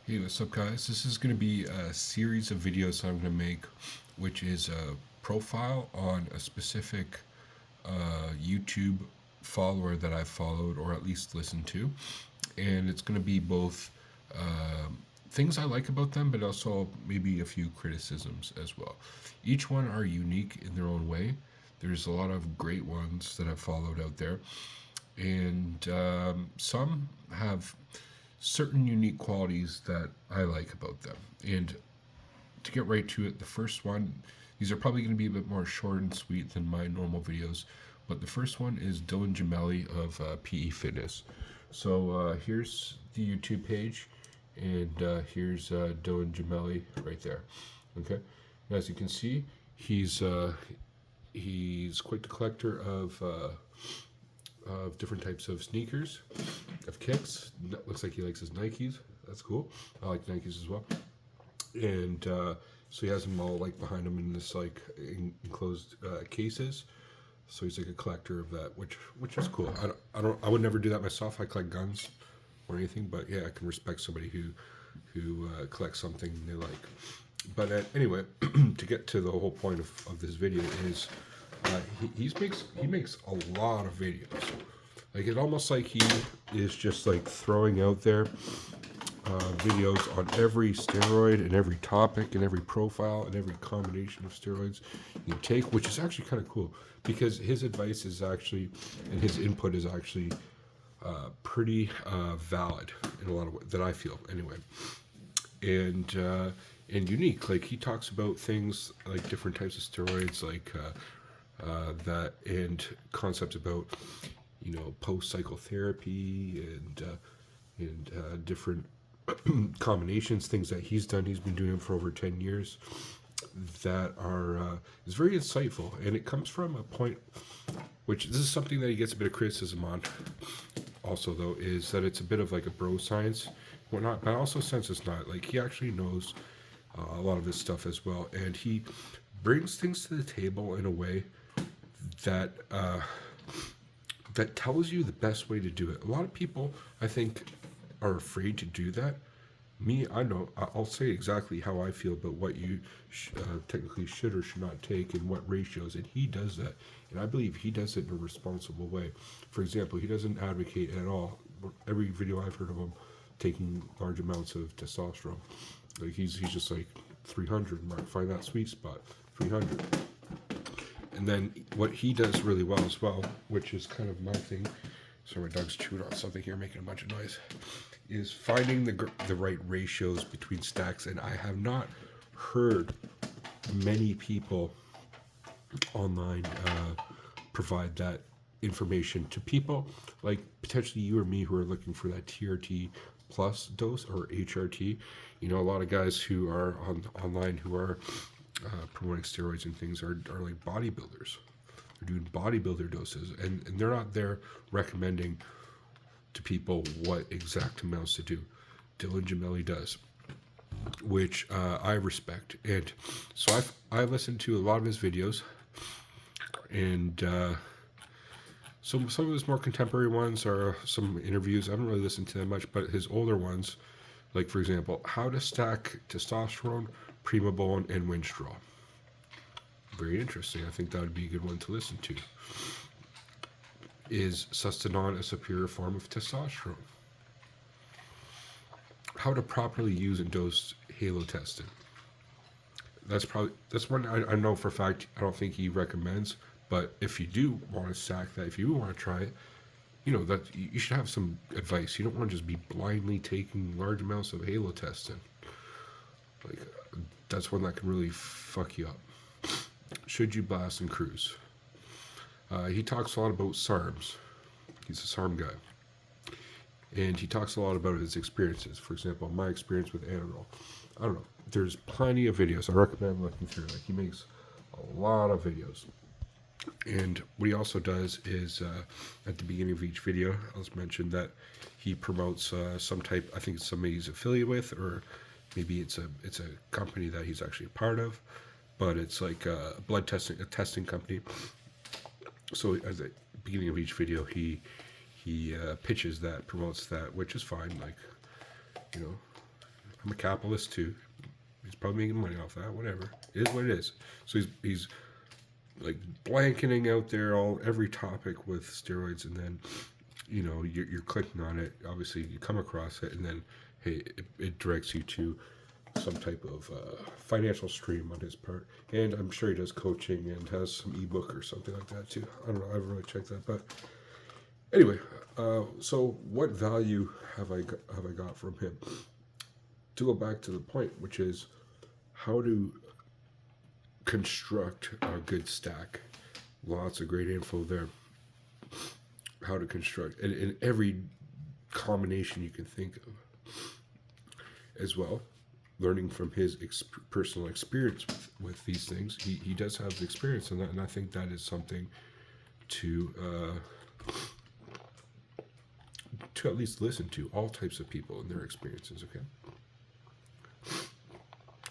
Hey, what's up, guys? This is going to be a series of videos I'm going to make, which is a profile on a specific YouTube follower that I've followed or at least listened to. And it's going to be both things I like about them, but also maybe a few criticisms as well. Each one are unique in their own way. There's a lot of great ones that I've followed out there, and some have certain unique qualities that I like about them. And to get right to it, the first one, these are probably going to be a bit more short and sweet than my normal videos, but the first one is Dylan Gemelli of PE Fitness. So here's the YouTube page, and here's Dylan Gemelli right there. Okay, and as you can see, he's uh, he's quite the collector of different types of sneakers, of kicks. Looks like he likes his Nikes. That's cool. I like Nikes as well. And so he has them all like behind him in this like enclosed cases. So he's like a collector of that, which is cool. I would never do that myself. I collect guns or anything, but yeah, I can respect somebody who collects something they like. But anyway, to get to the whole point of this video is he makes a lot of videos. Like it's almost like he is just like throwing out there videos on every steroid and every topic and every profile and every combination of steroids you take, which is actually kind of cool because his advice is actually and his input is actually pretty valid in a lot of ways that I feel anyway, and unique. Like he talks about things like different types of steroids, like that and concepts about post psychotherapy and different combinations, things that he's done. He's been doing them for over 10 years. That are is very insightful, and it comes from a point which this is something that he gets a bit of criticism on. Also, though, is that it's a bit of like a bro science, whatnot. But I also sense it's not. Like he actually knows a lot of this stuff as well, and he brings things to the table in a way that that tells you the best way to do it. A lot of people, I think, are afraid to do that. Me, I know. I'll say exactly how I feel about what you technically should or should not take and what ratios, and he does that. And I believe he does it in a responsible way. For example, he doesn't advocate at all. Every video I've heard of him taking large amounts of testosterone. Like he's just like 300 mark. Find that sweet spot. 300. And then what he does really well as well, which is kind of my thing. So my dog's chewing on something here, making a bunch of noise. Is finding the right ratios between stacks, and I have not heard many people online provide that information to people like potentially you or me who are looking for that TRT plus dose or HRT. A lot of guys who are online who are promoting steroids and things are like bodybuilders. They're doing bodybuilder doses, and they're not there recommending to people what exact amounts to do. Dylan Gemelli does, which I respect, and so I listened to a lot of his videos, and some of his more contemporary ones are some interviews. I haven't really listened to them much, but his older ones, like for example, how to stack testosterone, Primabone, and Winstrol. Very interesting. I think that would be a good one to listen to. Is Sustanon a superior form of testosterone? How to properly use and dose halotestin. That's one I know for a fact. I don't think he recommends, but if you do want to stack that, if you want to try it, that you should have some advice. You don't want to just be blindly taking large amounts of halotestin. Like that's one that can really fuck you up. Should you blast and cruise? He talks a lot about SARMs. He's a SARM guy. And he talks a lot about his experiences. For example, my experience with Anadrol. I don't know. There's plenty of videos. I recommend looking through. Like he makes a lot of videos. And what he also does is at the beginning of each video, I'll just mention that he promotes some type. I think it's somebody he's affiliated with, or maybe it's a company that he's actually a part of. But it's like a testing company. So at the beginning of each video, he pitches that, promotes that, which is fine. Like, I'm a capitalist too. He's probably making money off that. Whatever. It is what it is. So he's like blanketing out there every topic with steroids, and then you're clicking on it. Obviously, you come across it, and then hey, it directs you to some type of financial stream on his part. And I'm sure he does coaching and has some ebook or something like that too. I don't know. I haven't really checked that, but anyway. So what value have I got from him? To go back to the point, which is how to construct a good stack. Lots of great info there. How to construct, and in every combination you can think of, as well. Learning from his personal experience with these things, he does have the experience in that, and I think that is something to at least listen to all types of people and their experiences. Okay.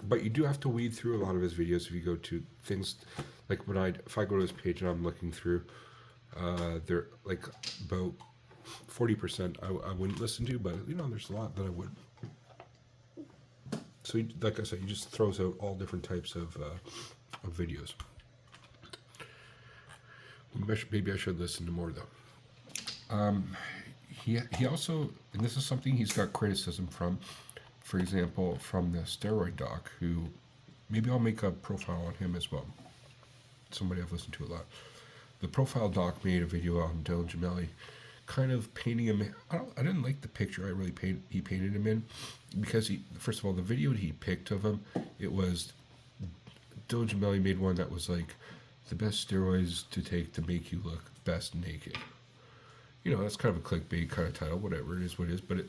But you do have to weed through a lot of his videos if you go to things like if I go to his page and I'm looking through, they're like about 40% I wouldn't listen to, but there's a lot that I would. So like I said, he just throws out all different types of videos. Maybe I should listen to more though. He also, and this is something he's got criticism from. For example, from the Steroid doc, who maybe I'll make a profile on him as well. Somebody I've listened to a lot. The profile doc made a video on Gemelli, kind of painting him. I didn't like the picture he painted him in, because first of all, the video he picked of him, it was Gemelli made one that was like the best steroids to take to make you look best naked. That's kind of a clickbait kind of title. Whatever, it is what it is. But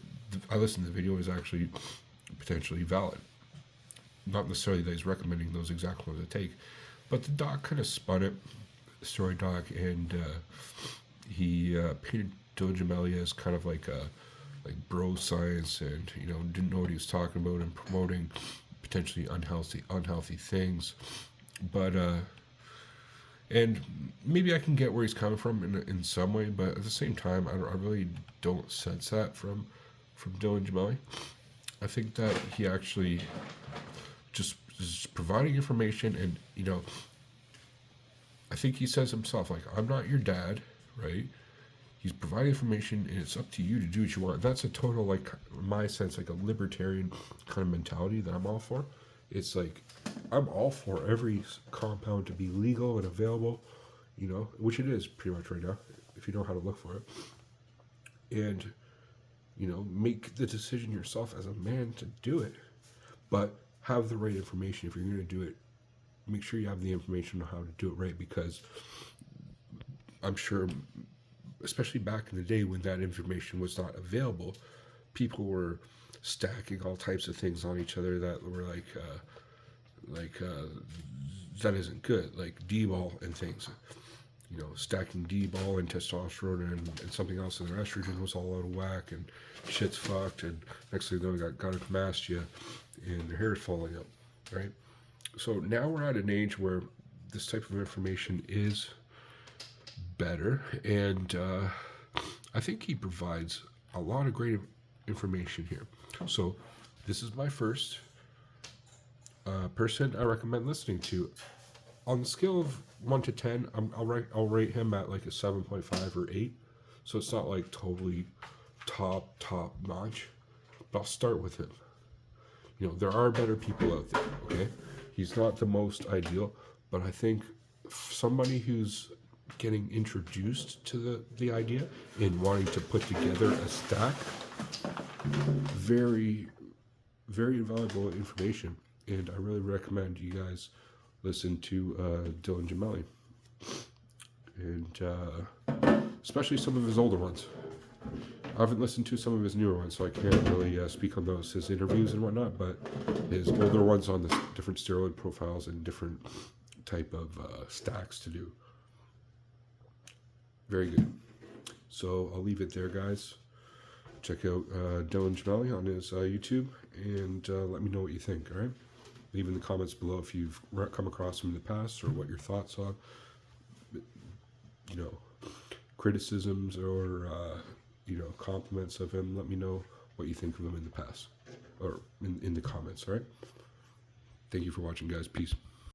I listened to the video, is actually potentially valid. Not necessarily that he's recommending those exact ones to take, but the doc kind of spun it, the story doc, and he painted Gemelli as kind of like bro science, and didn't know what he was talking about, and promoting potentially unhealthy things. But and maybe I can get where he's coming from in some way, but at the same time, I really don't sense that from Gemelli. I think that he actually just is providing information, and I think he says himself, like, I'm not your dad, right? He's providing information, and it's up to you to do what you want. That's a total, like, in my sense, like a libertarian kind of mentality that I'm all for. It's like, I'm all for every compound to be legal and available, which it is pretty much right now, if you know how to look for it. And, make the decision yourself as a man to do it. But have the right information. If you're going to do it, make sure you have the information on how to do it right, because I'm sure, especially back in the day when that information was not available, people were stacking all types of things on each other that were like that isn't good, like D-ball and things. Stacking D-ball and testosterone and something else, and their estrogen was all out of whack, and shit's fucked, and next thing you know, gynecomastia, and their hair is falling out, right? So now we're at an age where this type of information is better, and I think he provides a lot of great information here. So this is my first person I recommend listening to. On the scale of 1 to 10, I'll rate him at like a 7.5 or 8. So it's not like totally top notch, but I'll start with him. There are better people out there, okay? He's not the most ideal, but I think somebody who's getting introduced to the idea and wanting to put together a stack, very, very valuable information. And I really recommend you guys listen to Gemelli, and especially some of his older ones. I haven't listened to some of his newer ones, so I can't really speak on his interviews and whatnot, but his older ones on the different steroid profiles and different type of stacks to do. Very good. So I'll leave it there, guys. Check out Gemelli on his YouTube, and let me know what you think, all right? Leave in the comments below if you've come across him in the past, or what your thoughts are. Criticisms or compliments of him. Let me know what you think of him in the past. or in the comments. All right. Thank you for watching, guys. Peace.